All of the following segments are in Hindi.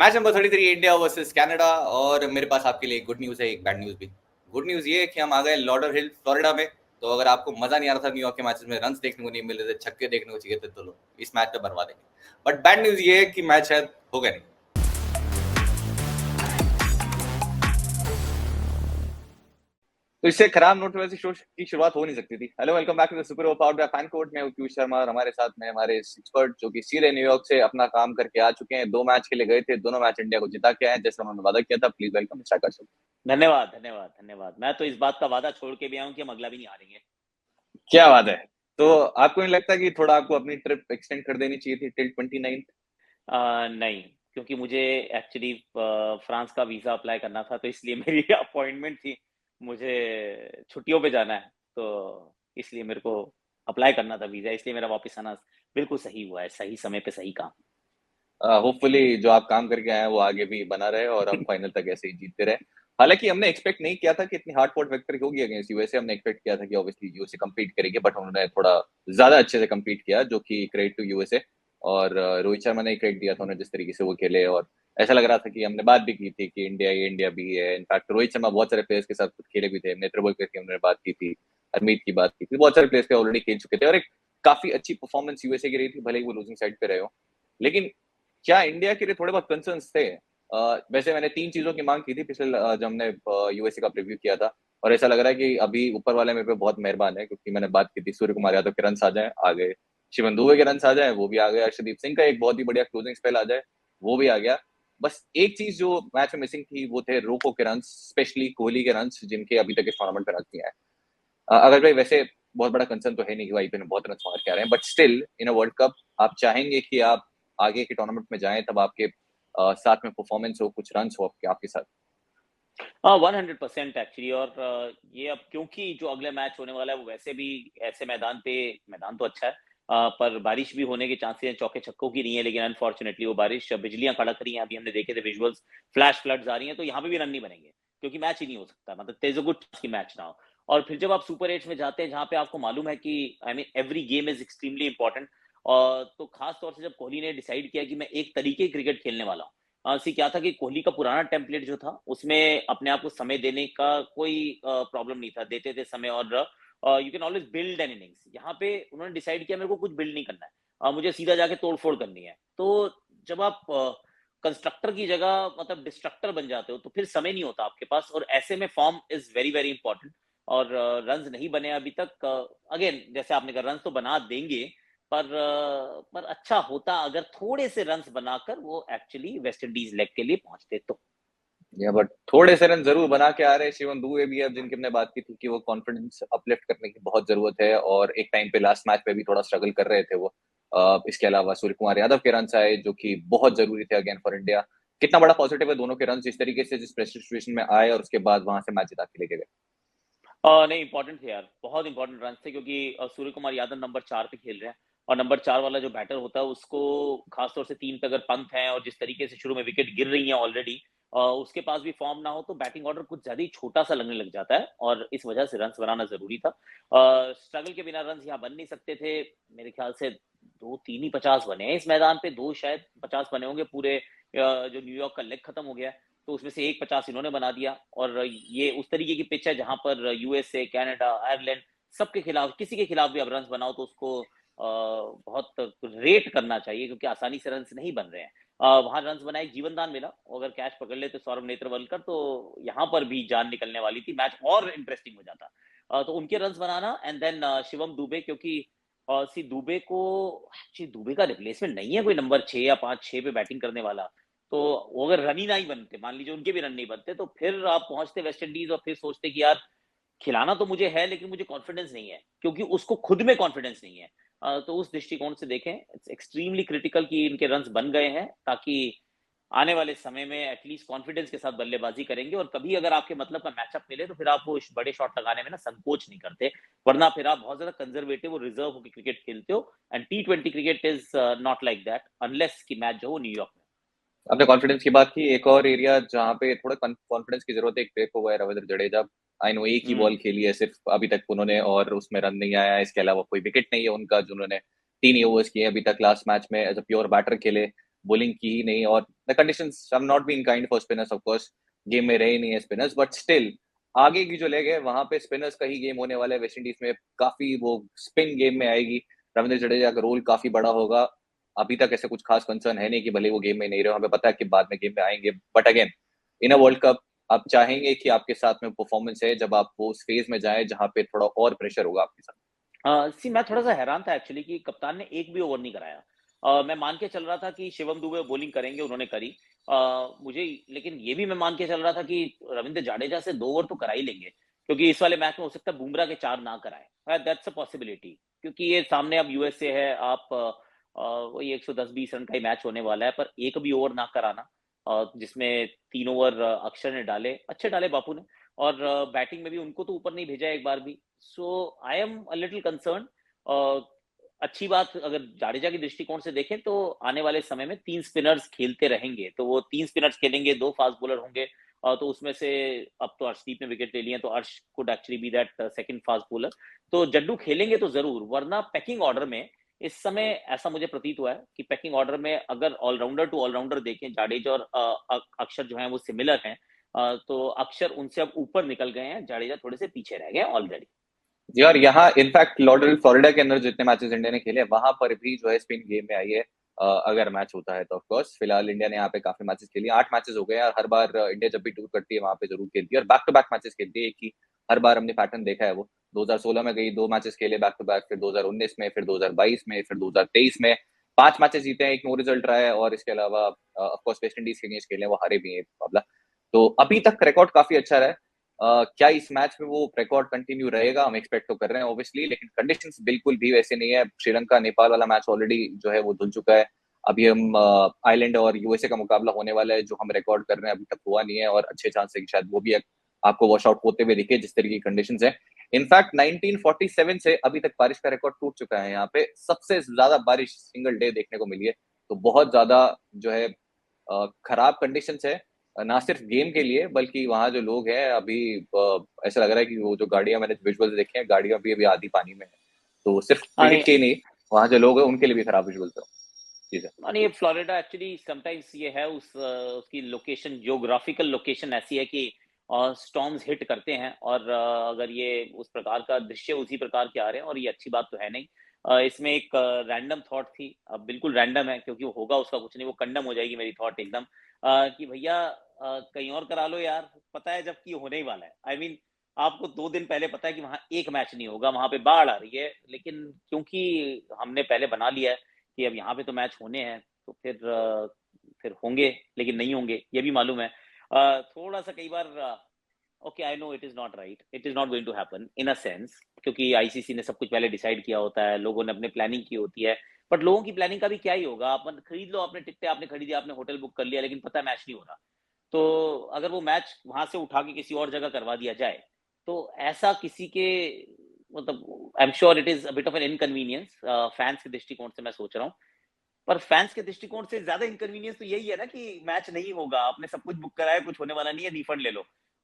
Match number 33 India versus Canada. और मेरे पास आपके लिए एक गुड न्यूज़ है, एक बैड न्यूज़ भी। गुड न्यूज़ ये है कि हम आ गए लॉडर हिल फ्लोरिडा में। तो अगर आपको मजा नहीं आ रहा था न्यूयॉर्क के मैचेस में, रन्स देखने को नहीं मिल रहे थे, छक्के देखने को चाहिए थे, तो लो इस मैच पे बनवा देंगे। बट बैड न्यूज़ ये है कि मैच शायद होगा नहीं। तो इससे खराब नोट वैसे शो की शुरुआत हो नहीं सकती थी। Hello, welcome back to the super over powered by FanCode. मैं हूं पीयूष शर्मा और हमारे साथ में हमारे एक्सपर्ट जो कि सीधे न्यूयॉर्क से अपना काम करके आ चुके हैं। 2 मैच के लिए गए थे, दोनों मैच इंडिया को जिता के आए हैं, जैसे उन्होंने वादा किया था। प्लीज वेलकम मिस्टर आकाश। धन्यवाद धन्यवाद धन्यवाद। मैं तो इस बात का वादा छोड़ के भी आया हूं कि हम अगला भी नहीं हारेंगे। क्या बात है। तो आपको नहीं लगता कि थोड़ा आपको अपनी ट्रिप एक्सटेंड कर देनी चाहिए थी टिल 29? नहीं, क्योंकि मुझे एक्चुअली फ्रांस का वीज़ा अप्लाई करना था, तो इसलिए मेरी अपॉइंटमेंट थी। मुझे छुट्टियों पे जाना है, तो इसलिए मेरे को अप्लाई करना था वीज़ा, इसलिए मेरा वापस आना बिल्कुल सही हुआ है, सही समय पे सही काम। होपफुली जो आप काम करके आए हैं वो आगे भी बना रहे और हम फाइनल तक ऐसे ही जीतते रहे। हालांकि हमने एक्सपेक्ट नहीं किया था कि इतनी हार्ड फॉट विक्ट्री होगी अगेंस्ट यूएसए। हमने एक्सपेक्ट किया था कि ऑब्वियसली यूएसए कम्पीट करेगी, बट उन्होंने थोड़ा ज्यादा अच्छे से कम्पीट किया, जो कि क्रेडिट टू यूएसए। और रोहित शर्मा ने क्रेडिट दिया था उन्हें, जिस तरीके से वो खेले। और ऐसा लग रहा था कि हमने बात भी की थी कि इंडिया ये इंडिया भी है। इनफैक्ट रोहित शर्मा बहुत सारे प्लेयर्स के साथ खुद खेले भी थे, नेत्रबल की हमने बात की थी, हरमीत की बात की थी, बहुत सारे प्लेयर्स के ऑलरेडी खेल चुके थे। और एक काफी अच्छी परफॉर्मेंस यूएसए की रही थी, भले ही वो लूजिंग साइड पे रहे हो। लेकिन क्या इंडिया के लिए थोड़े बहुत कंसर्न्स थे? वैसे मैंने 3 चीज़ों की माँग की थी पिछले जब हमने यूएसए का प्रीव्यू किया था। और ऐसा लग रहा है कि अभी ऊपर वाले मेरे पे बहुत मेहरबान है, क्योंकि मैंने बात की थी सूर्य कुमार यादव के रन्स आ जाएँ, आ गए। शिवम दुबे के रन्स आ जाएँ, वो भी आ गए। अर्शदीप सिंह का एक बहुत ही बढ़िया क्लोजिंग स्पेल आ जाए, वो भी आ गया। बस एक चीज़ जो मैच में मिसिंग थी वो थे रोको के रन्स, स्पेशली कोहली के रन्स, जिनके अभी तक इस टूर्नामेंट में रन्स नहीं आए। अगर भाई वैसे बहुत बड़ा कंसर्न तो है नहीं कि वाईपी ने बहुत रन्स मार के आ रहे हैं, but still in a world cup आप चाहेंगे कि आप आगे के टूर्नामेंट में जाएं, तब आपके साथ में परफॉर्मेंस हो, कुछ रन्स हो आपके आपके साथ। हाँ, 100% एक्चुअली। और ये अब क्योंकि जो अगले मैच होने वाला है वो वैसे भी ऐसे मैदान पे, मैदान तो अच्छा है, पर बारिश भी होने के चांसेस हैं, चौके छक्कों की नहीं है, लेकिन अनफॉर्चुनेटली वो बारिश, बिजलियां कड़क रही हैं, अभी हमने देखे थे विजुअल्स, फ्लैश फ्लड्स आ रही हैं, तो यहाँ पे भी रन नहीं बनेंगे, क्योंकि मैच ही नहीं हो सकता। मतलब there is a good chance कि मैच ना हो। और फिर जब आप सुपर एट्स में जाते हैं, जहाँ पे आपको मालूम है कि I mean every game is extremely important, और तो खास तौर से जब कोहली ने डिसाइड किया कि मैं एक तरीके की क्रिकेट खेलने वाला हूँ। सी क्या था कि कोहली का पुराना टेम्पलेट जो था, उसमें अपने आप को समय देने का कोई प्रॉब्लम नहीं था, देते थे समय। और you can always build an innings. यहाँ पे उन्होंने डिसाइड किया मेरे को कुछ बिल्ड नहीं करना है, मुझे सीधा जाके तोड़फोड़ करनी है। तो जब आप कंस्ट्रक्टर की जगह मतलब डिस्ट्रक्टर बन जाते हो, तो फिर समय नहीं होता आपके पास, और ऐसे में form is very very important. और रन्स नहीं बने अभी तक। अगेन जैसे आपने कहा, रन्स तो बना देंगे, पर अच्छा होता अगर थोड़े से रन्स बनाकर वो एक्चुअली वेस्ट इंडीज लेग के लिए पहुंचते तो। या बट थोड़े से रन जरूर बना के आ रहे हैं। शिवम दुबे भी अब, जिनकी हमने बात की थी कि वो कॉन्फिडेंस अपलिफ्ट करने की बहुत जरूरत है, और एक टाइम पे लास्ट मैच पे भी थोड़ा स्ट्रगल कर रहे थे वो। इसके अलावा सूर्य कुमार यादव के रन आए, जो कि बहुत जरूरी थे अगेन फॉर इंडिया। कितना बड़ा पॉजिटिव है दोनों के रन इस तरीके से, जिस प्रेशर सिचुएशन में आए और उसके बाद वहां से मैच जिता के लेके गए। नहीं, इंपॉर्टेंट थे यार, बहुत इंपॉर्टेंट रन थे, क्योंकि सूर्य कुमार यादव नंबर 4 पे खेल रहे हैं, और नंबर 4 वाला जो बैटर होता है उसको खासतौर से 3 पे अगर पंत है, और जिस तरीके से शुरू में विकेट गिर रही हैं ऑलरेडी, उसके पास भी फॉर्म ना हो, तो बैटिंग ऑर्डर कुछ ज्यादा ही छोटा सा लगने लग जाता है, और इस वजह से रन बनाना जरूरी था। स्ट्रगल के बिना रन यहाँ बन नहीं सकते थे। मेरे ख्याल से दो तीन ही 50 बने हैं इस मैदान पे, दो शायद 50 बने होंगे पूरे। जो न्यूयॉर्क का लेग खत्म हो गया, तो उसमें से एक 50 इन्होंने बना दिया। और ये उस तरीके की पिच है जहां पर यूएसए, कनाडा, आयरलैंड, सबके खिलाफ, किसी के खिलाफ भी अब रन बनाओ तो उसको बहुत रेट करना चाहिए, क्योंकि आसानी से रन नहीं बन रहे हैं। वहां रन बनाए, एक जीवन दान मिला, अगर कैच पकड़ लेते सौरभ नेत्रवलकर, तो यहाँ पर भी जान निकलने वाली थी, मैच और इंटरेस्टिंग हो जाता। तो उनके रन बनाना, एंड देन शिवम दुबे, क्योंकि सी दुबे को, दुबे का रिप्लेसमेंट नहीं है कोई नंबर 6 या 5-6 पे बैटिंग करने वाला। तो वो अगर रन ही नहीं बनते, मान लीजिए उनके भी रन नहीं बनते, तो फिर आप पहुंचते वेस्ट इंडीज और फिर सोचते कि यार खिलाना तो मुझे है, लेकिन मुझे कॉन्फिडेंस नहीं है, क्योंकि उसको खुद में कॉन्फिडेंस नहीं है। तो उस दृष्टिकोण से देखें, इट्स एक्सट्रीमली क्रिटिकल कि इनके रन्स बन गए हैं, ताकि आने वाले समय में एटलीस्ट कॉन्फिडेंस के साथ बल्लेबाजी करेंगे, और कभी अगर आपके मतलब का मैचअप मिले तो फिर आप वो बड़े शॉट लगाने में ना संकोच नहीं करते, वरना फिर आप बहुत ज्यादा कंजर्वेटिव और रिजर्व होकर क्रिकेट खेलते हो। And T20 cricket is not like that, unless की मैच जो हो न्यूयॉर्क में। आपने कॉन्फिडेंस की बात की, एक और एरिया जहाँ पे थोड़ा कॉन्फिडेंस की जरूरत है, एक ब्रेक हुआ है रविंद्र जडेजा। आई नो एक ही बॉल हम्म। खेली है सिर्फ अभी तक उन्होंने, और उसमें रन नहीं आया है। इसके अलावा कोई विकेट नहीं है उनका, जो उन्होंने 3 ही ओवर्स किए अभी तक। लास्ट मैच में एज अ प्योर बैटर खेले। बॉलिंग की ही नहीं, और the conditions have not been kind for spinners. Of course game में रहे नहीं है स्पिनर्स, बट स्टिल आगे की जो लेग है वहां पे स्पिनर्स का ही गेम होने वाला है। वेस्ट इंडीज में काफी वो स्पिन गेम में आएगी, रविंद्र जडेजा का रोल काफी बड़ा होगा। अभी तक ऐसे कुछ खास कंसर्न है नहीं कि भले वो गेम में नहीं रहे, हमें पता है कि बाद में गेम में आएंगे, but again in a world cup आप चाहेंगे कि आपके साथ में परफॉर्मेंस है जब आप वो उस फेज में जाए जहां पे थोड़ा और प्रेशर होगा आपके साथ। सी मैं थोड़ा सा हैरान था एक्चुअली कि कप्तान ने एक भी ओवर नहीं कराया। मैं मान के चल रहा था कि शिवम दुबे बॉलिंग करेंगे, उन्होंने करी। मुझे लेकिन ये भी मैं मान के चल रहा था कि रविंद्र जाडेजा से 2 ओवर तो करा ही लेंगे, क्योंकि इस वाले मैच में हो सकता है बुमराह के 4 ना कराए। दैट्स अ पॉसिबिलिटी, क्योंकि ये सामने अब यूएसए है, आप वही 110-20 रन का ही मैच होने वाला है, पर एक भी ओवर ना कराना, जिसमें 3 ओवर अक्षर ने डाले, अच्छे डाले बापू ने, और बैटिंग में भी उनको तो ऊपर नहीं भेजा एक बार भी। So I am a little concern. अच्छी बात अगर जाडेजा की दृष्टिकोण से देखें तो आने वाले समय में 3 स्पिनर्स खेलते रहेंगे, तो वो 3 स्पिनर्स खेलेंगे, 2 फास्ट बॉलर होंगे। तो उसमें से अब तो अर्शदीप ने विकेट ले लिए, तो Arsh could actually be that second fast bowler. तो जड्डू खेलेंगे तो जरूर, वरना पैकिंग ऑर्डर में इस समय ऐसा मुझे प्रतीत हुआ है कि पैकिंग ऑर्डर में अगर ऑलराउंडर टू ऑलराउंडर देखें, जाडेजा और अक्षर जो है वो सिमिलर हैं। तो अक्षर उनसे अब ऊपर निकल गए हैं, जाडेजा थोड़े से पीछे रह गए ऑलरेडी। यार यहाँ इनफैक्ट लॉर्डल फ्लोरिडा के अंदर जितने मैचेस इंडिया ने खेले वहां पर भी जो है स्पिन गेम में आई है। अगर मैच होता है तो ऑफ कोर्स फिलहाल इंडिया ने यहाँ पे काफी मैचेस खेली, 8 मैचेस हो गए हैं, और हर बार इंडिया जब भी टूर करती है वहां पे जरूर खेलती है और बैक टू बैक मैचेस खेलती है। एक ही हर बार हमने पैटर्न देखा है वो 2016 में गई, 2 मैचेस खेले बैक टू बैक, फिर 2019 में, फिर 2022 में, फिर 2023 में 5 मैचेस जीते हैं, एक नो रिजल्ट रहा है, और इसके अलावा ऑफ कोर्स वेस्ट इंडीज के अगेंस्ट खेले वो हारे भी हैं मुकाबला। तो अभी तक रिकॉर्ड काफी अच्छा रहा है। क्या इस मैच में वो रिकॉर्ड कंटिन्यू रहेगा, हम एक्सपेक्ट तो कर रहे हैं ऑब्वियसली, लेकिन कंडीशंस बिल्कुल भी वैसे नहीं है। श्रीलंका नेपाल वाला मैच ऑलरेडी जो है वो धुल चुका है। अभी हम आइलैंड और यूएसए का मुकाबला होने वाला है जो हम रिकॉर्ड कर रहे हैं, अभी तक हुआ नहीं है, और अच्छे चांस है कि शायद वो भी आपको वॉश आउट होते हुए दिखे जिस तरीके की कंडीशन है। इनफैक्ट 1947 से अभी तक बारिश का रिकॉर्ड टूट चुका है, यहाँ पे सबसे ज्यादा बारिश सिंगल डे देखने को मिली है। तो बहुत ज्यादा जो है खराब कंडीशन है, ना सिर्फ गेम के लिए बल्कि वहां जो लोग हैं अभी ऐसा लग रहा है कि वो जो गाड़ियां मैंने विजुअल्स देखे हैं, गाड़ियां भी अभी आधी पानी में है। तो सिर्फ क्रिकेट के ही नहीं, वहां जो लोग हैं उनके लिए भी खराब विजुअल्स है। जी सर। नहीं, फ्लोरिडा एक्चुअली समटाइम्स ये है उसकी लोकेशन, जियोग्राफिकल लोकेशन ऐसी है कि स्टॉर्म्स हिट करते हैं, और अगर ये उस प्रकार का दृश्य उसी प्रकार के आ रहे हैं, और ये अच्छी बात तो है नहीं। इसमें एक रैंडम थॉट थी, बिल्कुल रैंडम है क्योंकि वो होगा उसका कुछ नहीं, वो कंडम हो जाएगी मेरी थॉट एकदम, कि भैया कहीं और करा लो यार, पता है जबकि होने ही वाला है। आई मीन आपको 2 दिन पहले पता है कि वहां एक मैच नहीं होगा, वहां पे बाढ़ आ रही है, लेकिन क्योंकि हमने पहले बना लिया है कि अब यहाँ पे तो मैच होने हैं, तो फिर होंगे, लेकिन नहीं होंगे ये भी मालूम है। थोड़ा सा कई बार okay, I know it is not right, it is not going to happen in a sense, क्योंकि आईसीसी ने सब कुछ पहले डिसाइड किया होता है, लोगों ने अपने प्लानिंग की होती है। बट लोगों की प्लानिंग का भी क्या ही होगा, आप खरीद लो, आपने टिकटें आपने खरीदी, आपने होटल बुक कर लिया, लेकिन पता है मैच नहीं हो रहा। तो अगर वो मैच वहां से उठा के किसी और जगह करवा दिया जाए, तो ऐसा किसी के मतलब I am sure it is a bit of an inconvenience fans के दृष्टिकोण से मैं सोच रहा हूँ। पर फैंस के दृष्टिकोण से ज्यादा इनकन्वीनियंस तो यही है ना कि मैच नहीं होगा, आपने सब कुछ बुक कराया, कुछ होने वाला नहीं है, रिफंड ले लो।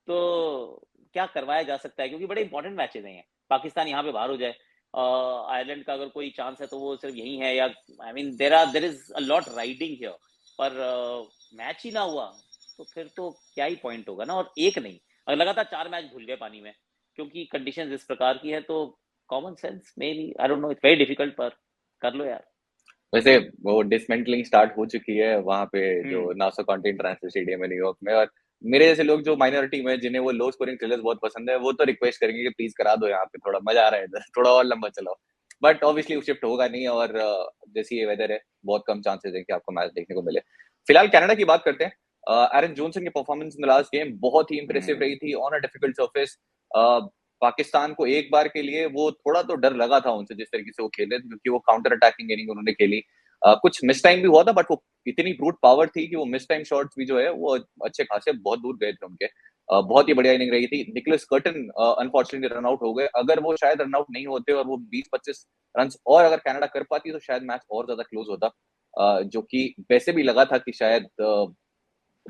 तो क्या करवाया जा सकता है, क्योंकि बड़े इंपॉर्टेंट मैचेस हैं। पाकिस्तान यहाँ पे बाहर हो जाए, आयरलैंड का अगर कोई चांस है तो वो सिर्फ यही है, या I mean there is a lot riding here, पर मैच ही ना हुआ तो फिर तो क्या ही पॉइंट होगा ना। और एक नहीं, अगर लगातार 4 मैच भूल गए पानी में क्योंकि कंडीशंस इस प्रकार की है, तो common sense may be, I don't know, it's very difficult, पर कर लो यार। वैसे वो डिसमेंटलिंग स्टार्ट हो चुकी है वहां पे जो हम्म। नासो काउंटी इंटरनेशनल स्टेडियम है न्यूयॉर्क में, और मेरे जैसे लोग जो माइनॉरिटी में जिन्हें वो लो स्कोरिंग थ्रिलर्स बहुत पसंद है वो तो रिक्वेस्ट करेंगे कि प्लीज करा दो यहाँ पे, थोड़ा मजा आ रहा है इधर, थोड़ा और लंबा चलाओ। बट ऑब्वियसली शिफ्ट होगा नहीं, और जैसी ये वेदर है बहुत कम चांसेस है कि आपको मैच देखने को मिले। फिलहाल कनाडा की बात करते हैं। एरन जॉनसन की performance in the last game बहुत ही इंप्रेसिव रही थी on a difficult surface. Pakistan को एक बार के लिए वो थोड़ा तो डर लगा था उनसे जिस तरीके से वो खेले, क्योंकि वो काउंटर अटैकिंग इनिंग उन्होंने खेली। कुछ मिस टाइम भी हुआ था, बट वो इतनी ब्रूट पावर थी कि वो मिस टाइम शॉट्स भी जो है वो अच्छे खासे बहुत दूर गए थे उनके। बहुत ही बढ़िया इनिंग रही थी। निकोलस कर्टन अनफॉर्चुनेटली रन आउट हो गए, अगर वो शायद रन आउट नहीं होते और वो 20-25 रन और अगर कनाडा कर पाती तो शायद मैच और ज्यादा क्लोज होता। जो कि वैसे भी लगा था कि शायद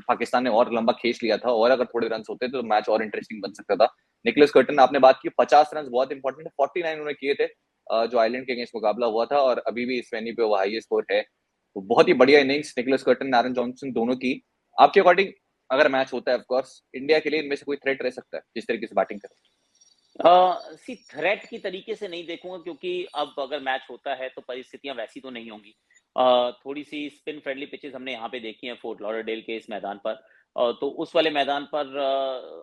पाकिस्तान ने और लंबा खींच लिया था, और अगर थोड़े रन होते तो मैच और इंटरेस्टिंग बन सकता था। निकोलस कर्टन आपने बात की, 50 रन बहुत इंपॉर्टेंट है, 49 उन्होंने किए थे जो आइलैंड के अगेंस्ट मुकाबला हुआ था, और अभी भी इस वेन्यू पे वो हाईएस्ट स्कोर है। तो बहुत ही बढ़िया इनिंग्स निकोलस कर्टन, एरन जॉनसन दोनों की। आपके अकॉर्डिंग अगर मैच होता है, ऑफ कोर्स इंडिया के लिए इनमें से कोई थ्रेट रह सकता है जिस तरीके से बैटिंग करे? सी थ्रेट की तरीके से नहीं देखूंगा, क्योंकि अब अगर मैच होता है तो परिस्थितियां वैसी तो नहीं होंगी। थोड़ी सी स्पिन फ्रेंडली पिचेस हमने यहाँ पे देखी हैं फोर्ट लॉडरडेल के इस मैदान पर। तो उस वाले मैदान पर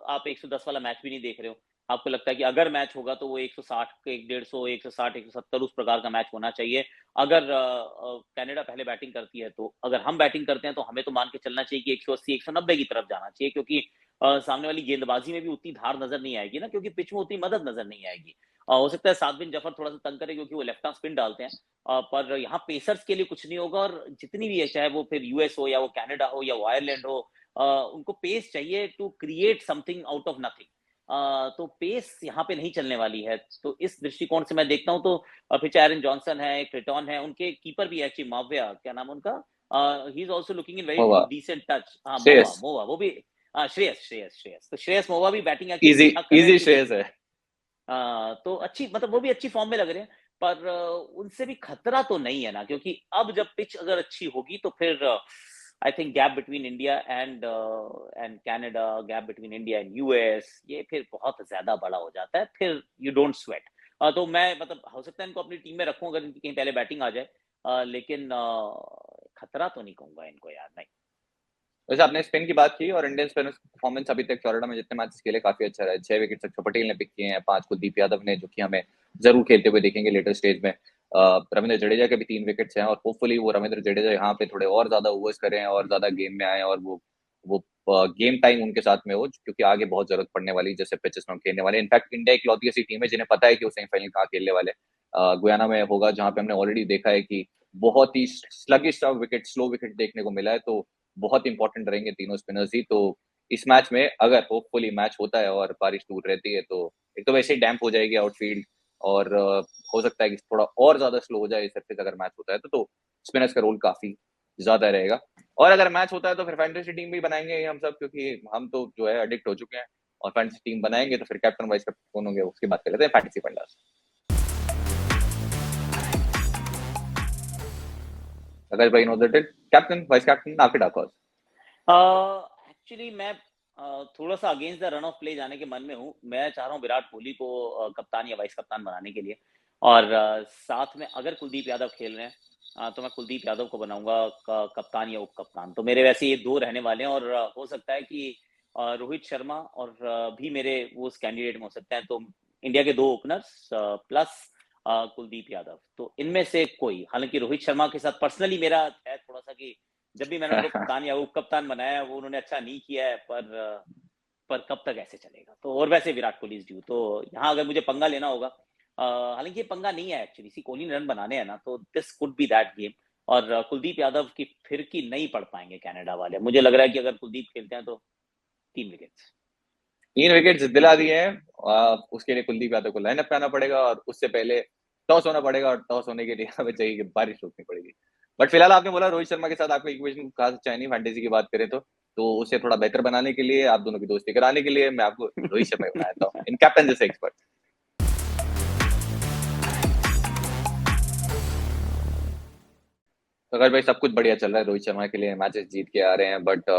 आप 110 वाला मैच भी नहीं देख रहे हो। आपको लगता है कि अगर मैच होगा तो वो 160 150 160 170 उस प्रकार का मैच होना चाहिए। अगर कनाडा पहले बैटिंग करती है, तो अगर हम बैटिंग करते हैं तो हमें तो मान के चलना चाहिए कि 180 190 की तरफ जाना चाहिए, क्योंकि सामने वाली गेंदबाजी में भी उतनी धार नजर नहीं आएगी ना, क्योंकि पिच में उतनी मदद नजर नहीं आएगी। हो सकता है सादबिन जफर थोड़ा सा तंग करे क्योंकि वो लेफ्ट आर्म स्पिन डालते हैं, पर यहाँ पेसर्स के लिए कुछ नहीं होगा। और जितनी भी है, चाहे वो फिर यूएस हो या वो कनाडा हो या वो आयरलैंड हो, उनको पेस चाहिए to create something out of nothing. तो पेस यहाँ पे नहीं चलने वाली है। तो इस दृष्टिकोण से मैं देखता हूँ तो फिर एरन जॉनसन है, क्रिटॉन है, उनके कीपर भी है एक्चुअली, माव्या क्या नाम है उनका, he is also looking in very होगा डिसेंट टच। हाँ, मोवा श्रेयस, मोवा वो भी। हाँ, श्रेयस तो श्रेयस मोवा भी बैटिंग एक्चुअली इजी ठीक ठाक कर रहे हैं इजी अच्छी श्रेयस खासी। है। तो अच्छी, मतलब वो भी अच्छी फॉर्म में लग रहे हैं। पर उनसे भी खतरा तो नहीं है ना, क्योंकि अब जब पिच अगर अच्छी होगी तो फिर I think gap between India and Canada, gap between India and US, ये फिर बहुत ज्यादा बड़ा हो जाता है, फिर यू डोंट स्वेट। तो मैं, मतलब हो सकता है इनको अपनी टीम में रखूं अगर इनकी कहीं पहले बैटिंग आ जाए, लेकिन खतरा तो नहीं कहूंगा इनको यार, नहीं। वैसे आपने स्पिन की बात की, और इंडियन स्पिनर्स की परफॉर्मेंस अभी तक फ्लोरिडा में जितने मैचेस खेले काफी अच्छा रहा है। 6 विकेट अक्षर पटेल ने पिक किए हैं, 5 कुलदीप यादव ने, जो कि हमें जरूर खेलते हुए देखेंगे लेटर स्टेज में। रविंद्र जडेजा के भी 3 विकेट्स हैं, और होपफुली वो रविंद्र जडेजा यहाँ पे थोड़े और ज्यादा ओवर्स करें और ज्यादा गेम में आए, और वो गेम टाइम उनके साथ में हो, क्योंकि आगे बहुत जरूरत पड़ने वाली जैसे पिचेस में हम खेलने वाले। इनफैक्ट इंडिया इकलौती ऐसी टीम है जिन्हें पता है कि वो सेमीफाइनल कहाँ खेलने वाले। गुयाना में होगा, जहाँ पे हमने ऑलरेडी देखा है कि बहुत ही स्लगिश विकेट, स्लो विकेट देखने को मिला है। तो बहुत इंपॉर्टेंट रहेंगे तीनों स्पिनर्स ही। तो इस मैच में अगर होपफुली मैच होता है और बारिश दूर रहती है, तो एक तो वैसे ही डैम्प हो जाएगी आउटफील्ड, और हो सकता है कि थोड़ा और ज्यादा स्लो हो जाए सरफेस अगर मैच होता है तो स्पिनर्स का रोल काफी ज्यादा रहेगा। और अगर मैच होता है तो फिर फैंटेसी टीम भी बनाएंगे हम सब, क्योंकि हम तो जो है एडिक्ट हो चुके हैं। और फैंटेसी टीम बनाएंगे तो फिर कैप्टन वाइस कैप्टन कौन होंगे उसकी बात कर लेते हैं फैंटेसी फंडास। अगर भाई know that, captain vice captain आपके डाक हॉर्स? एक्चुअली मैं थोड़ा सा against the run of play जाने के मन में हूँ। मैं चाह रहा हूँ विराट कोहली को कप्तान या वाइस कप्तान बनाने के लिए। और साथ में अगर कुलदीप यादव खेल रहे हैं, तो मैं कुलदीप यादव को बनाऊंगा कप्तान या उप कप्तान। तो मेरे वैसे ये दो रहने वाले हैं, और हो सकता है कि रोहित शर्मा और भी मेरे वो उस कैंडिडेट में हो सकते हैं। तो इंडिया के दो ओपनर्स प्लस कुलदीप यादव, तो इनमें से कोई। हालांकि रोहित शर्मा के साथ पर्सनली मेरा है थोड़ा सा कि जब भी मैंने उनको कप्तान या उप कप्तान बनाया, वो उन्होंने अच्छा नहीं किया है। पर कब तक ऐसे चलेगा। तो और वैसे विराट कोहली इज ड्यू, तो यहाँ अगर मुझे पंगा लेना होगा, हालांकि ये पंगा नहीं है एक्चुअली, सी कोहली ने रन बनाने हैं ना, तो this could be that game. और कुलदीप यादव की फिरकी नहीं पढ़ पाएंगे कनाडा वाले। मुझे लग रहा है कि अगर कुलदीप खेलते हैं तो 3 विकेट्स। 3 विकेट दिला दिए हैं। उसके लिए कुलदीप यादव को लाइनअप पे आना पड़ेगा, और उससे पहले टॉस होना पड़ेगा, और टॉस होने के लिए हमें चाहिए कि बारिश रोकनी पड़ेगी। बट फिलहाल आपने बोला रोहित शर्मा के साथ आपको इक्वेशन खास अच्छा नहीं, फैंटेसी की बात करें तो उसे थोड़ा बेहतर बनाने के लिए, आप दोनों की दोस्ती कराने के लिए, मैं आपको रोहित शर्मा बनाया था इन कैप्टन जैसे एक्सपर्ट। तो अगर भाई सब कुछ बढ़िया चल रहा है रोहित शर्मा के लिए, मैचेस जीत के आ रहे हैं, बट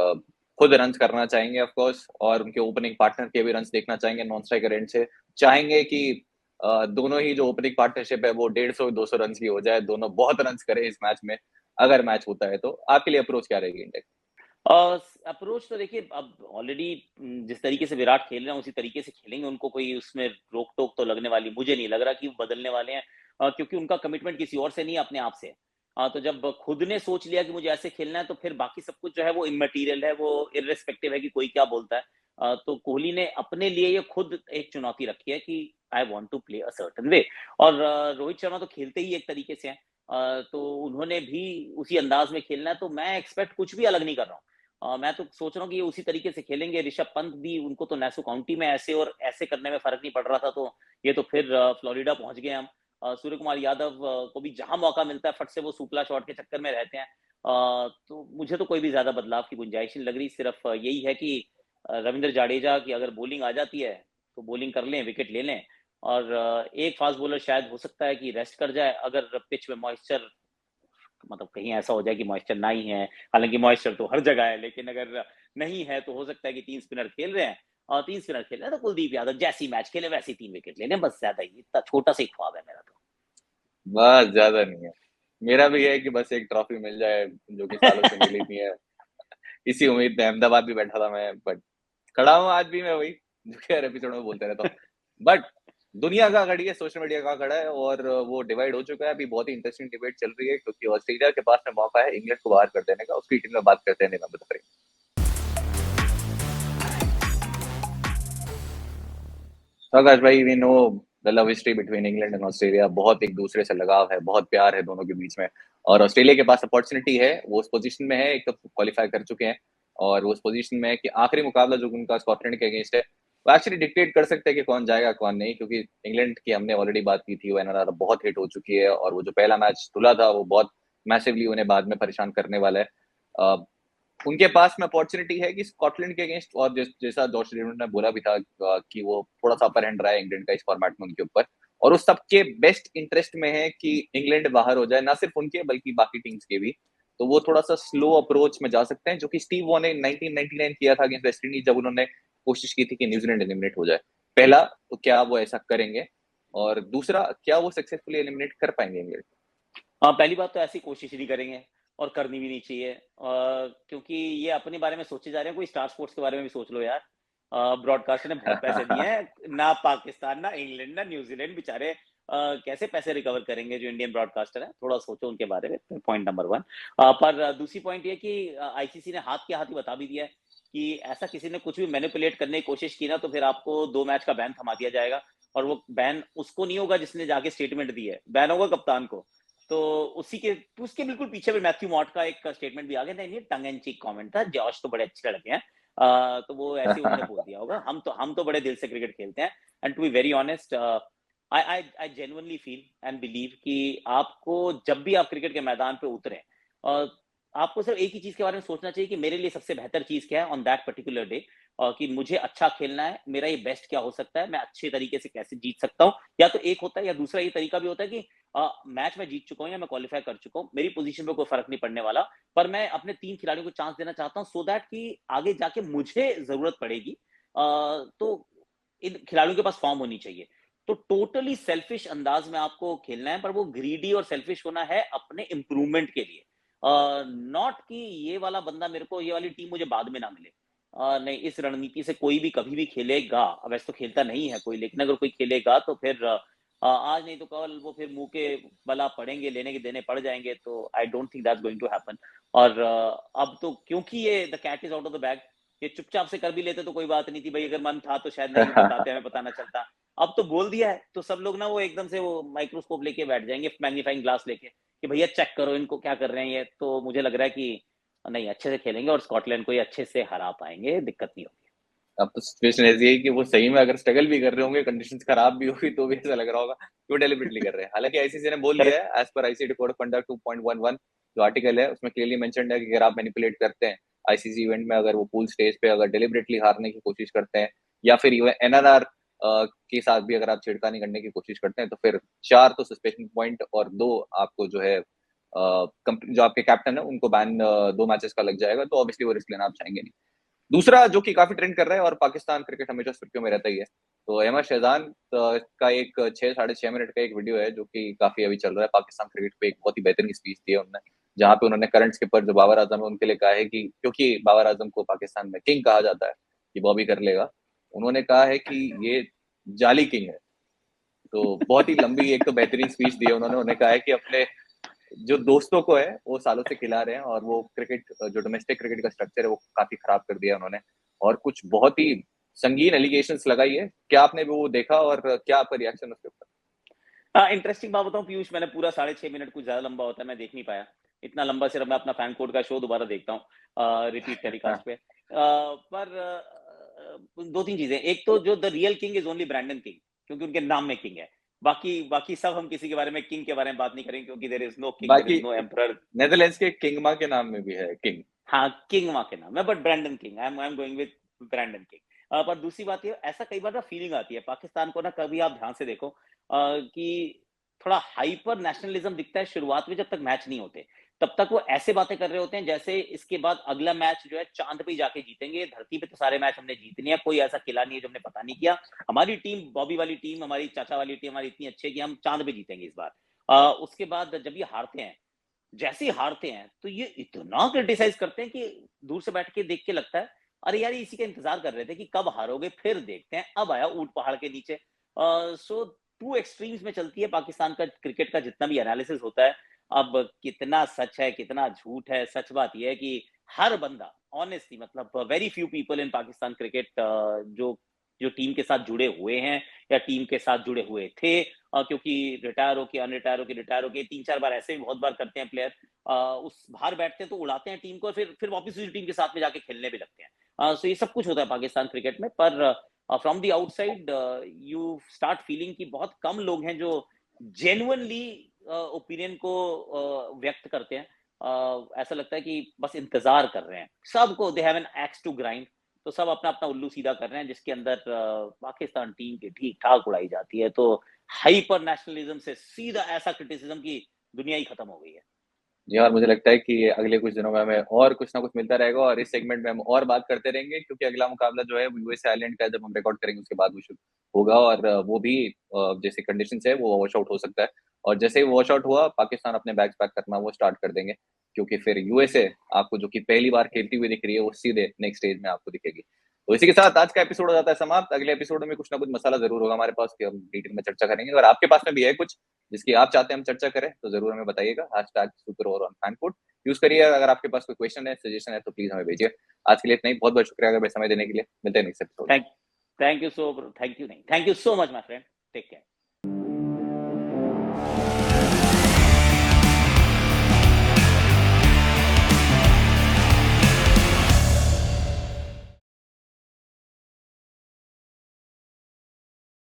खुद रन करना चाहेंगे ऑफ कोर्स, और उनके ओपनिंग पार्टनर के भी रन देखना चाहेंगे नॉन स्ट्राइकर एंड से। चाहेंगे कि दोनों ही जो ओपनिंग पार्टनरशिप है वो 150-200 रन की हो जाए, दोनों बहुत रन करे इस मैच में अगर मैच होता है तो। आपके लिए अप्रोच क्या रहेगी इंडिया? अप्रोच तो देखिए, अब ऑलरेडी जिस तरीके से विराट खेल रहे हैं उसी तरीके से खेलेंगे। उनको कोई उसमें रोक टोक तो लगने वाली मुझे नहीं लग रहा कि वो बदलने वाले हैं, क्योंकि उनका कमिटमेंट किसी और से नहीं, अपने आप से है। तो जब खुद ने सोच लिया कि मुझे ऐसे खेलना है, तो फिर बाकी सब कुछ जो है वो इमटेरियल है, वो इररिस्पेक्टिव है कि कोई क्या बोलता है। तो कोहली ने अपने लिए ये खुद एक चुनौती रखी है कि I want to play a certain way. और रोहित शर्मा तो खेलते ही एक तरीके से हैं, तो उन्होंने भी उसी अंदाज में खेलना है। तो मैं एक्सपेक्ट कुछ भी अलग नहीं कर रहा हूँ। मैं तो सोच रहा हूँ कि ये उसी तरीके से खेलेंगे। ऋषभ पंत भी, उनको तो नेसो काउंटी में ऐसे और ऐसे करने में फर्क नहीं पड़ रहा था, तो ये तो फिर फ्लोरिडा पहुंच गए हम। सूर्य कुमार यादव को भी जहां मौका मिलता है फट से वो सुपला शॉट के चक्कर में रहते हैं। तो मुझे तो कोई भी ज्यादा बदलाव की गुंजाइश नहीं लग रही। सिर्फ यही है कि रविंद्र जाडेजा की अगर बॉलिंग आ जाती है तो बॉलिंग कर लें, विकेट ले लें। और एक फास्ट बॉलर शायद हो सकता है कि रेस्ट कर जाए अगर पिच में मॉइस्चर मतलब कहीं ऐसा हो जाए कि मॉइस्चर ना ही है, हालांकि मॉइस्चर तो हर जगह है, लेकिन अगर नहीं है तो हो सकता है कि 3 स्पिनर खेल रहे हैं और 3 स्पिनर खेल रहे हैं तो कुलदीप यादव जैसी मैच खेले वैसे 3 विकेट लेने, बस ज्यादा ही, इतना छोटा सा ही ख्वाब है मेरा तो। बस ज्यादा नहीं है। मेरा भी है कि बस एक ट्रॉफी मिल जाए, जो कि सालों से मिली नहीं है। इसी उम्मीद में अहमदाबाद भी बैठा था मैं, बट खड़ा हूँ आज भी मैं वही, जो कि हर एपिसोड में बोलते रहता हूँ। बट दुनिया का खड़ी है, सोशल मीडिया का खड़ा है, और वो डिवाइड हो चुका है। अभी बहुत ही इंटरेस्टिंग डिबेट चल रही है, क्योंकि ऑस्ट्रेलिया के पास में मौका है इंग्लैंड को बाहर कर देने का। उसकी टीम में बात करते हैं निगम बताइए। तो आकाश भाई, we know the love history between England and Australia. बहुत एक दूसरे से लगाव है, बहुत प्यार है दोनों के बीच में। और ऑस्ट्रेलिया के पास अपॉर्चुनिटी है, वो उस पोजीशन में है, एक तो क्वालिफाई कर चुके हैं, और वो उस पोजीशन में है कि आखिरी मुकाबला जो उनका स्कॉटलैंड के अगेंस्ट है, वो एक्चुअली डिक्टेट कर सकते हैं कि कौन जाएगा कौन नहीं। क्योंकि इंग्लैंड की हमने ऑलरेडी बात की थी, वो एनआरआर बहुत हिट हो चुकी है, और वो जो पहला मैच धुला था वो बहुत मैसिवली उन्हें बाद में परेशान करने वाला है। उनके पास में अपॉर्चुनिटी है कि स्कॉटलैंड के अगेंस्ट, और जैसा जॉश रेमंड ने बोला भी था कि वो थोड़ा सा अपर हैंड रहा है इंग्लैंड का इस फॉर्मेट में उनके ऊपर, और उस सबके बेस्ट इंटरेस्ट में है कि इंग्लैंड बाहर हो जाए, ना सिर्फ उनके बल्कि बाकी टीम्स के भी। तो वो थोड़ा सा स्लो अप्रोच में जा सकते हैं, जो कि स्टीव वॉ ने 1999 किया था अगेंस्ट वेस्ट इंडीज, जब उन्होंने कोशिश की थी कि न्यूजीलैंड एलिमिनेट हो जाए। पहला, तो क्या वो ऐसा करेंगे, और दूसरा, क्या वो सक्सेसफुली एलिमिनेट कर पाएंगे इंग्लैंड। हाँ, पहली बात तो ऐसी कोशिश नहीं करेंगे और करनी भी नहीं चाहिए, क्योंकि ये अपने बारे में सोचे जा रहे हैं। कोई स्टार स्पोर्ट्स के बारे में भी सोच लो यार। ब्रॉडकास्टर ने बहुत पैसे दिए हैं, ना पाकिस्तान ना इंग्लैंड ना न्यूजीलैंड बेचारे कैसे पैसे रिकवर करेंगे जो इंडियन ब्रॉडकास्टर है, थोड़ा सोचो उनके बारे में। Point number 1। पर दूसरी पॉइंट ये कि आईसीसी ने हाथ के हाथ ही बता भी दिया है कि ऐसा किसी ने कुछ भी मैनिपुलेट करने की कोशिश की ना तो फिर आपको 2 मैच का बैन थमा दिया जाएगा। और वो बैन उसको नहीं होगा जिसने जाके स्टेटमेंट दी है, बैन होगा कप्तान को। तो उसी के उसके बिल्कुल पीछे भी मैथ्यू मॉट का एक स्टेटमेंट भी आ गया। नहीं, टंग एंड चीक कमेंट था, जॉश तो बड़े अच्छे लड़के हैं। तो वो ऐसे उन्होंने बोल दिया होगा। हम तो बड़े दिल से क्रिकेट खेलते हैं। And to be very honest, I genuinely feel and believe कि आपको जब भी आप क्रिकेट के मैदान पे उतरे, आपको सिर्फ एक ही चीज के बारे में सोचना चाहिए कि मेरे लिए सबसे बेहतर चीज क्या है ऑन दैट पर्टिकुलर डे, कि मुझे अच्छा खेलना है, मेरा ये बेस्ट क्या हो सकता है, मैं अच्छे तरीके से कैसे जीत सकता हूँ। या तो एक होता है, या दूसरा ये तरीका भी होता है कि मैच में जीत चुका हूँ या मैं क्वालिफाई कर चुका हूँ, मेरी पोजीशन पे कोई फर्क नहीं पड़ने वाला, पर मैं अपने 3 खिलाड़ियों को चांस देना चाहता हूँ, सो दैट कि आगे जाके मुझे जरूरत पड़ेगी तो इन खिलाड़ियों के पास फॉर्म होनी चाहिए। तो टोटली सेल्फिश अंदाज में आपको खेलना है, पर वो ग्रीडी और सेल्फिश होना है अपने इंप्रूवमेंट के लिए, नॉट कि ये वाला बंदा मेरे को, ये वाली टीम मुझे बाद में ना मिले। नहीं, इस रणनीति से कोई भी कभी भी खेलेगा, वैसे तो खेलता नहीं है कोई, लेकिन अगर कोई खेलेगा तो फिर आज नहीं तो कल वो फिर मुंह के बला पड़ेंगे, लेने के देने पड़ जाएंगे। तो I don't think that's going to happen. और अब तो क्योंकि ये the cat is out of the bag, ये चुपचाप से कर भी लेते तो कोई बात नहीं थी भाई, अगर मन था तो शायद नहीं भी बताते, हमें पता ना चलता। अब तो बोल दिया है तो सब लोग ना वो एकदम से वो माइक्रोस्कोप लेके बैठ जाएंगे, मैग्नीफाइंग ग्लास लेके, कि भैया चेक करो इनको क्या कर रहे हैं ये। तो मुझे लग रहा है कि नहीं, अच्छे से खेलेंगे और स्कॉटलैंड को ये अच्छे से हरा पाएंगे, दिक्कत नहीं होगी। अब तो सिचुएशन ऐसी है कि वो सही में अगर स्ट्रगल भी कर रहे होंगे, कंडीशंस खराब भी होगी, तो भी ऐसा लग रहा होगा कि वो डेलिबरेटली कर रहे हैं। हालांकि आईसीसी ने बोल दिया करेक्ट। है, as per ICC code of conduct 2.11, जो आर्टिकल है उसमें क्लियरली मेंशन्ड है कि अगर आप मैनिपुलेट करते हैं आईसीसी इवेंट में, अगर वो पूल स्टेज पे अगर डेलिबरेटली हारने की कोशिश करते हैं, या फिर इवन एनआरआर के साथ भी अगर आप छेड़खानी करने की कोशिश करते हैं, तो फिर 4 तो सस्पेंशन पॉइंट, और 2 आपको जो है जो आपके कैप्टन है उनको बैन 2 मैचेस का लग जाएगा। तो ऑब्वियसली वो रिस्क लेना आप चाहेंगे नहीं। दूसरा जो कि काफी ट्रेंड कर रहा है, और पाकिस्तान क्रिकेट हमेशा सुर्खियों में रहता ही है, तो अहमद शहजान का एक 6 साढ़े 6 मिनट का एक वीडियो है, जो कि काफी अभी चल रहा है। पाकिस्तान क्रिकेट पे एक बहुत ही बेहतरीन स्पीच दी है उन्होंने, जहाँ पे उन्होंने करंट स्किपर जो बाबर आजम है उनके लिए कहा है कि क्योंकि बाबर आजम को पाकिस्तान में किंग कहा जाता है, कि बॉबी कर लेगा, उन्होंने कहा है कि ये जाली किंग है। तो बहुत ही लंबी एक तो बेहतरीन स्पीच दी है उन्होंने। उन्होंने कहा है कि अपने जो दोस्तों को है वो सालों से खिला रहे हैं, और वो क्रिकेट जो डोमेस्टिक क्रिकेट का स्ट्रक्चर है वो काफी खराब कर दिया उन्होंने, और कुछ बहुत ही संगीन एलिगेशंस लगाई है। क्या आपने वो देखा, और क्या आपका रिएक्शन उसके ऊपर। इंटरेस्टिंग बात बताऊं पीयूष, मैंने पूरा 6.5 मिनट, कुछ ज्यादा लंबा होता है, मैं देख नहीं पाया इतना लंबा। सिर्फ मैं अपना फैन कोड का शो दोबारा देखता हूँ रिपीट टेलीकास्ट पे। पर 2-3 चीजें। एक तो जो the real king is only Brandon King, क्योंकि उनके नाम में किंग है। बाकी बाकी सब हम किसी के बारे में किंग के बारे में बात नहीं करेंगे, क्योंकि there is no king, there बाकी इज नो एम्परर। नेदरलैंड्स के किंगमा के नाम में भी है किंग। हाँ, किंग वहां के नाम है, but Brandon King, I am going with Brandon King. पर दूसरी बात ये, ऐसा कई बार ना फीलिंग आती है पाकिस्तान को ना, कभी आप ध्यान से देखो कि थोड़ा हाइपर नेशनलिज्म दिखता है शुरुआत में, जब तक मैच नहीं होते तब तक वो ऐसे बातें कर रहे होते हैं जैसे इसके बाद अगला मैच जो है चांद पे जाके जीतेंगे, धरती पे तो सारे मैच हमने जीतने हैं, कोई ऐसा किला नहीं है जो हमने पता नहीं किया, हमारी टीम, बॉबी वाली टीम, हमारी चाचा वाली टीम हमारी इतनी अच्छी है कि हम चांद पे जीतेंगे इस बार। उसके बाद जब ये हारते हैं, जैसे ही हारते हैं तो ये इतना क्रिटिसाइज करते हैं कि दूर से बैठ के देख के लगता है अरे यार इसी का इंतजार कर रहे थे कि कब हारोगे, फिर देखते हैं, अब आया ऊंट पहाड़ के नीचे। सो टू एक्सट्रीम्स में चलती है पाकिस्तान का क्रिकेट का जितना भी एनालिसिस होता है। अब कितना सच है कितना झूठ है, सच बात यह है कि हर बंदा ऑनेस्टली, मतलब very few people in Pakistan cricket जो जो टीम के साथ जुड़े हुए हैं या टीम के साथ जुड़े हुए थे, क्योंकि रिटायर होके रिटायर होके 3-4 बार ऐसे भी बहुत बार करते हैं प्लेयर, उस बाहर बैठते हैं तो उड़ाते हैं टीम को, फिर वापस उसी टीम के साथ में जाके खेलने भी लगते हैं। सो ये सब कुछ होता है पाकिस्तान क्रिकेट में, पर from the outside you start feeling कि बहुत कम लोग हैं जो जेन्युइनली ओपिनियन को व्यक्त करते हैं। ऐसा लगता है कि बस इंतजार कर रहे हैं, सबको they have an axe to grind, तो सब अपना अपना उल्लू सीधा कर रहे हैं, जिसके अंदर पाकिस्तान टीम की ठीक ठाक उड़ाई जाती है। तो हाइपर नेशनलिज्म से सीधा ऐसा क्रिटिसिज्म की दुनिया ही खत्म हो गई है। जी, और मुझे लगता है कि अगले कुछ दिनों में हमें और कुछ ना कुछ मिलता रहेगा और इस सेगमेंट में हम और बात करते रहेंगे, क्योंकि अगला मुकाबला जो है वो यूएस आयरलैंड का, जब हम रिकॉर्ड करेंगे उसके बाद वो शुरू होगा, और वो भी जैसे कंडीशंस है वो वॉश आउट हो सकता है, और जैसे ही वॉश आउट हुआ पाकिस्तान अपने बैग्स पैक करना वो स्टार्ट कर देंगे, क्योंकि फिर यूएसए आपको जो कि पहली बार खेलती हुई दिख रही है वो सीधे नेक्स्ट स्टेज में आपको दिखेगी। तो इसी के साथ आज का एपिसोड हो जाता है समाप्त। अगले एपिसोड में कुछ ना कुछ मसाला जरूर होगा हमारे पास कि हम डिटेल में चर्चा करेंगे। अगर आपके पास में भी है कुछ जिसकी आप चाहते हैं हम चर्चा करें तो जरूर हमें बताइएगा। Hashtag super over on fan use करिए। अगर आपके पास कोई क्वेश्चन है, सजेशन है तो प्लीज हमें भेजिए। आज के लिए इतना ही। बहुत बहुत शुक्रिया अगर समय देने के लिए। मिलते हैं नेक्स्ट एपिसोड में। Thank you so much my friend, take care.